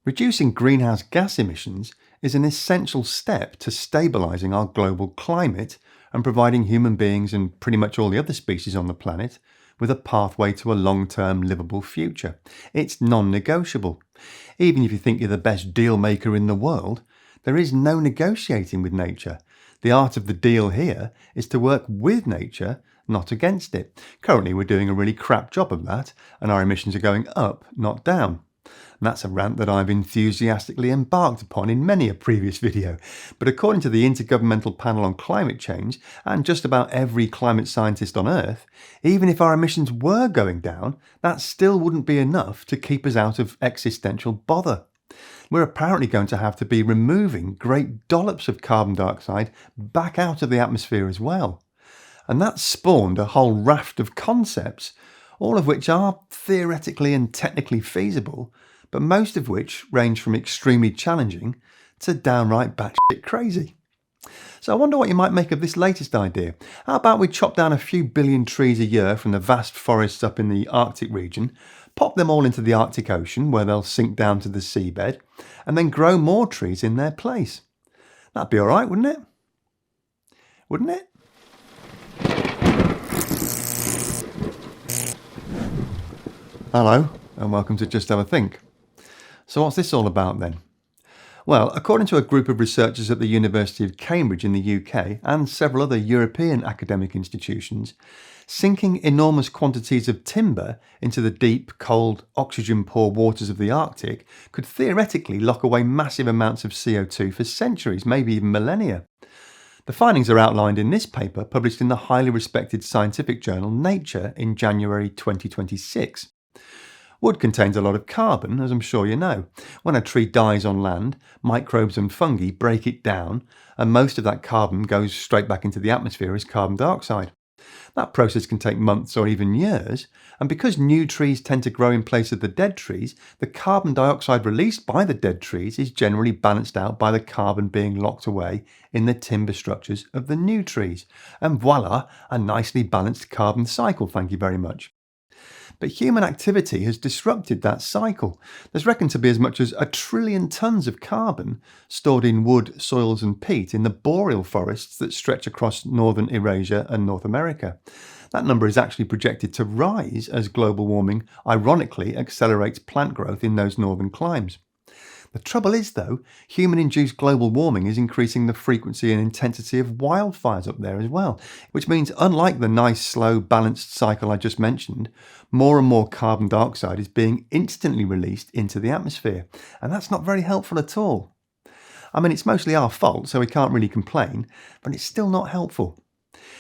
Reducing greenhouse gas emissions is an essential step to stabilising our global climate and providing human beings and pretty much all the other species on the planet with a pathway to a long-term livable future. It's non-negotiable. Even if you think you're the best deal maker in the world, there is no negotiating with nature. The art of the deal here is to work with nature, not against it. Currently we're doing a really crap job of that, and our emissions are going up, not down. And that's a rant that I've enthusiastically embarked upon in many a previous video. But according to the Intergovernmental Panel on Climate Change, and just about every climate scientist on Earth, even if our emissions were going down, that still wouldn't be enough to keep us out of existential bother. We're apparently going to have to be removing great dollops of carbon dioxide back out of the atmosphere as well. And that's spawned a whole raft of concepts, all of which are theoretically and technically feasible, but most of which range from extremely challenging to downright batshit crazy. So I wonder what you might make of this latest idea. How about we chop down a few billion trees a year from the vast forests up in the Arctic region, pop them all into the Arctic Ocean where they'll sink down to the seabed, and then grow more trees in their place? That'd be alright, wouldn't it? Wouldn't it? Hello, and welcome to Just Have a Think. So what's this all about then? Well, according to a group of researchers at the University of Cambridge in the UK and several other European academic institutions, sinking enormous quantities of timber into the deep, cold, oxygen-poor waters of the Arctic could theoretically lock away massive amounts of CO2 for centuries, maybe even millennia. The findings are outlined in this paper published in the highly respected scientific journal Nature in January 2026. Wood contains a lot of carbon, as I'm sure you know. When a tree dies on land, microbes and fungi break it down, and most of that carbon goes straight back into the atmosphere as carbon dioxide. That process can take months or even years, and because new trees tend to grow in place of the dead trees, the carbon dioxide released by the dead trees is generally balanced out by the carbon being locked away in the timber structures of the new trees. And voila, a nicely balanced carbon cycle, thank you very much. But human activity has disrupted that cycle. There's reckoned to be as much as 1 trillion tonnes of carbon stored in wood, soils and peat in the boreal forests that stretch across northern Eurasia and North America. That number is actually projected to rise as global warming ironically accelerates plant growth in those northern climes. The trouble is, though, human-induced global warming is increasing the frequency and intensity of wildfires up there as well, which means unlike the nice, slow, balanced cycle I just mentioned, more and more carbon dioxide is being instantly released into the atmosphere, and that's not very helpful at all. I mean, it's mostly our fault, so we can't really complain, but it's still not helpful.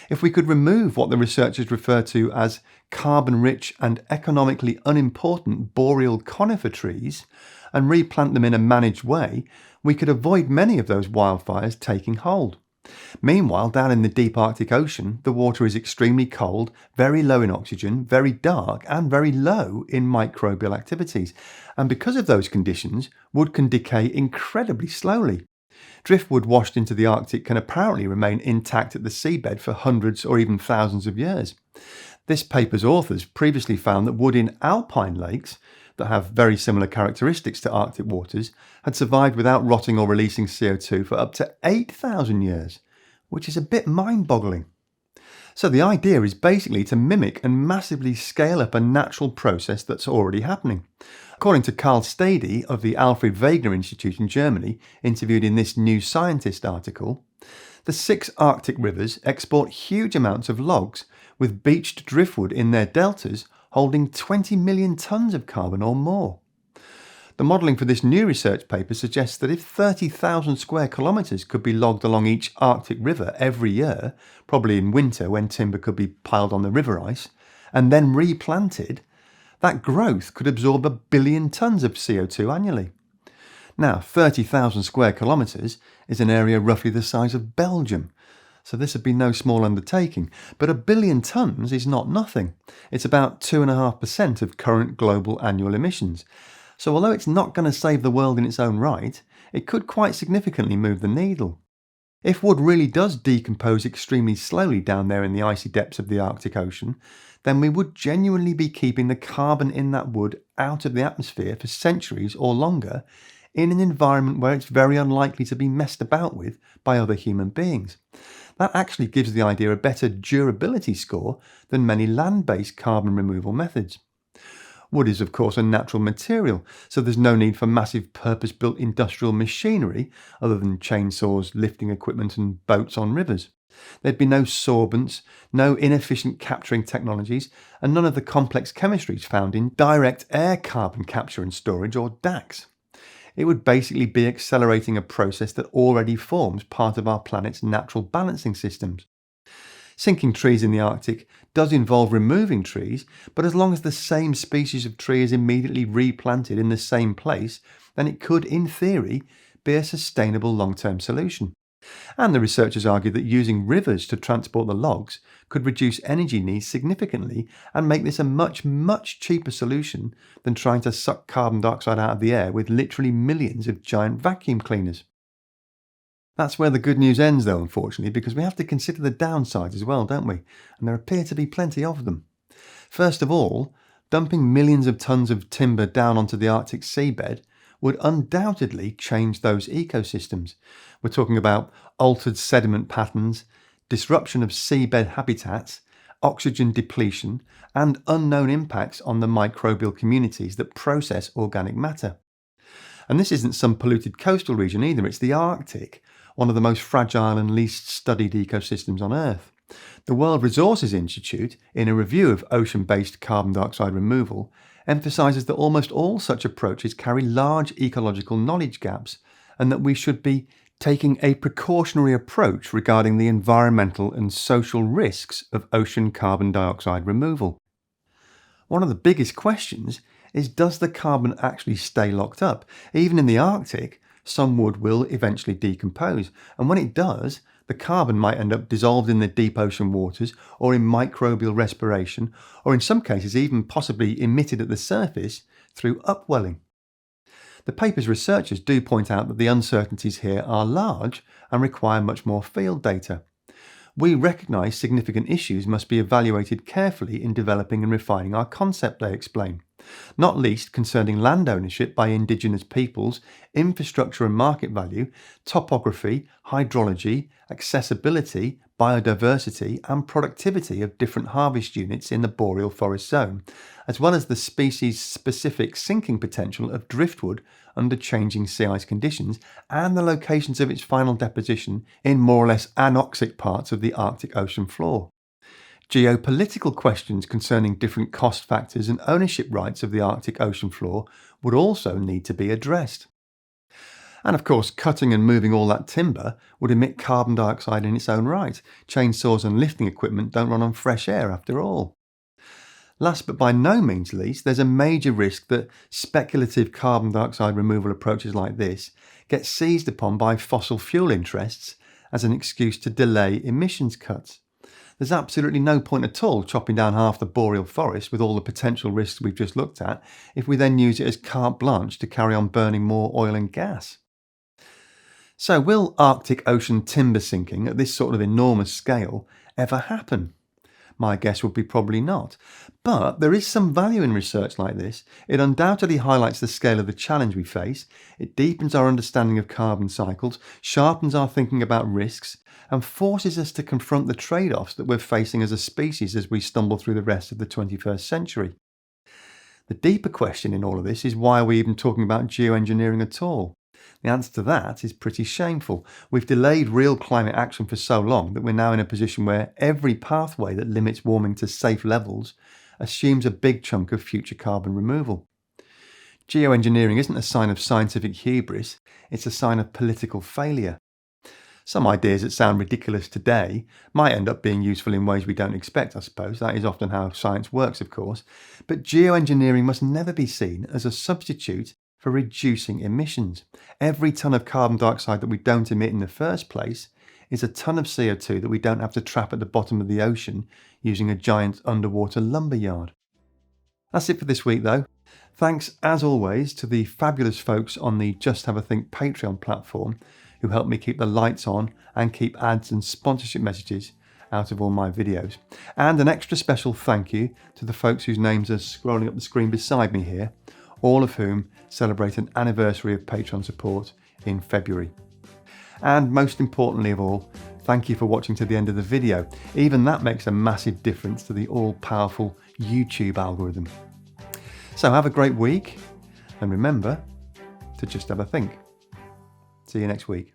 If we could remove what the researchers refer to as carbon-rich and economically unimportant boreal conifer trees and replant them in a managed way, we could avoid many of those wildfires taking hold. Meanwhile, down in the deep Arctic Ocean, the water is extremely cold, very low in oxygen, very dark and very low in microbial activities. And because of those conditions, wood can decay incredibly slowly. Driftwood washed into the Arctic can apparently remain intact at the seabed for hundreds or even thousands of years. This paper's authors previously found that wood in alpine lakes that have very similar characteristics to Arctic waters had survived without rotting or releasing CO2 for up to 8,000 years, which is a bit mind-boggling. So the idea is basically to mimic and massively scale up a natural process that's already happening. According to Karl Stady of the Alfred Wegener Institute in Germany, interviewed in this New Scientist article, the 6 Arctic rivers export huge amounts of logs, with beached driftwood in their deltas holding 20 million tonnes of carbon or more. The modelling for this new research paper suggests that if 30,000 square kilometres could be logged along each Arctic river every year, probably in winter when timber could be piled on the river ice, and then replanted, that growth could absorb 1 billion tonnes of CO2 annually. Now, 30,000 square kilometres is an area roughly the size of Belgium, so this would be no small undertaking, but 1 billion tonnes is not nothing. It's about 2.5% of current global annual emissions. So although it's not going to save the world in its own right, it could quite significantly move the needle. If wood really does decompose extremely slowly down there in the icy depths of the Arctic Ocean, then we would genuinely be keeping the carbon in that wood out of the atmosphere for centuries or longer in an environment where it's very unlikely to be messed about with by other human beings. That actually gives the idea a better durability score than many land-based carbon removal methods. Wood is, of course, a natural material, so there's no need for massive purpose-built industrial machinery other than chainsaws, lifting equipment and boats on rivers. There'd be no sorbents, no inefficient capturing technologies, and none of the complex chemistries found in direct air carbon capture and storage, or DACs. It would basically be accelerating a process that already forms part of our planet's natural balancing systems. Sinking trees in the Arctic does involve removing trees, but as long as the same species of tree is immediately replanted in the same place, then it could, in theory, be a sustainable long-term solution. And the researchers argue that using rivers to transport the logs could reduce energy needs significantly and make this a much, much cheaper solution than trying to suck carbon dioxide out of the air with literally millions of giant vacuum cleaners. That's where the good news ends, though, unfortunately, because we have to consider the downsides as well, don't we? And there appear to be plenty of them. First of all, dumping millions of tons of timber down onto the Arctic seabed would undoubtedly change those ecosystems. We're talking about altered sediment patterns, disruption of seabed habitats, oxygen depletion, and unknown impacts on the microbial communities that process organic matter. And this isn't some polluted coastal region either, it's the Arctic, one of the most fragile and least studied ecosystems on Earth. The World Resources Institute, in a review of ocean-based carbon dioxide removal, emphasises that almost all such approaches carry large ecological knowledge gaps and that we should be taking a precautionary approach regarding the environmental and social risks of ocean carbon dioxide removal. One of the biggest questions is, does the carbon actually stay locked up? Even in the Arctic, some wood will eventually decompose, and when it does, the carbon might end up dissolved in the deep ocean waters or in microbial respiration, or in some cases even possibly emitted at the surface through upwelling. The paper's researchers do point out that the uncertainties here are large and require much more field data. We recognise significant issues must be evaluated carefully in developing and refining our concept, they explain, not least concerning land ownership by indigenous peoples, infrastructure and market value, topography, hydrology, accessibility, biodiversity and productivity of different harvest units in the boreal forest zone, as well as the species-specific sinking potential of driftwood under changing sea ice conditions and the locations of its final deposition in more or less anoxic parts of the Arctic Ocean floor. Geopolitical questions concerning different cost factors and ownership rights of the Arctic Ocean floor would also need to be addressed. And of course, cutting and moving all that timber would emit carbon dioxide in its own right. Chainsaws and lifting equipment don't run on fresh air after all. Last but by no means least, there's a major risk that speculative carbon dioxide removal approaches like this get seized upon by fossil fuel interests as an excuse to delay emissions cuts. There's absolutely no point at all chopping down half the boreal forest with all the potential risks we've just looked at if we then use it as carte blanche to carry on burning more oil and gas. So will Arctic Ocean timber sinking at this sort of enormous scale ever happen? My guess would be probably not. But there is some value in research like this. It undoubtedly highlights the scale of the challenge we face, it deepens our understanding of carbon cycles, sharpens our thinking about risks, and forces us to confront the trade-offs that we're facing as a species as we stumble through the rest of the 21st century. The deeper question in all of this is, why are we even talking about geoengineering at all? The answer to that is pretty shameful. We've delayed real climate action for so long that we're now in a position where every pathway that limits warming to safe levels assumes a big chunk of future carbon removal. Geoengineering isn't a sign of scientific hubris, it's a sign of political failure. Some ideas that sound ridiculous today might end up being useful in ways we don't expect, I suppose. That is often how science works, of course. But geoengineering must never be seen as a substitute for reducing emissions. Every tonne of carbon dioxide that we don't emit in the first place is a tonne of CO2 that we don't have to trap at the bottom of the ocean using a giant underwater lumberyard. That's it for this week though. Thanks as always to the fabulous folks on the Just Have a Think Patreon platform who help me keep the lights on and keep ads and sponsorship messages out of all my videos. And an extra special thank you to the folks whose names are scrolling up the screen beside me here, all of whom celebrate an anniversary of Patreon support in February. And most importantly of all, thank you for watching to the end of the video. Even that makes a massive difference to the all-powerful YouTube algorithm. So have a great week, and remember to just have a think. See you next week.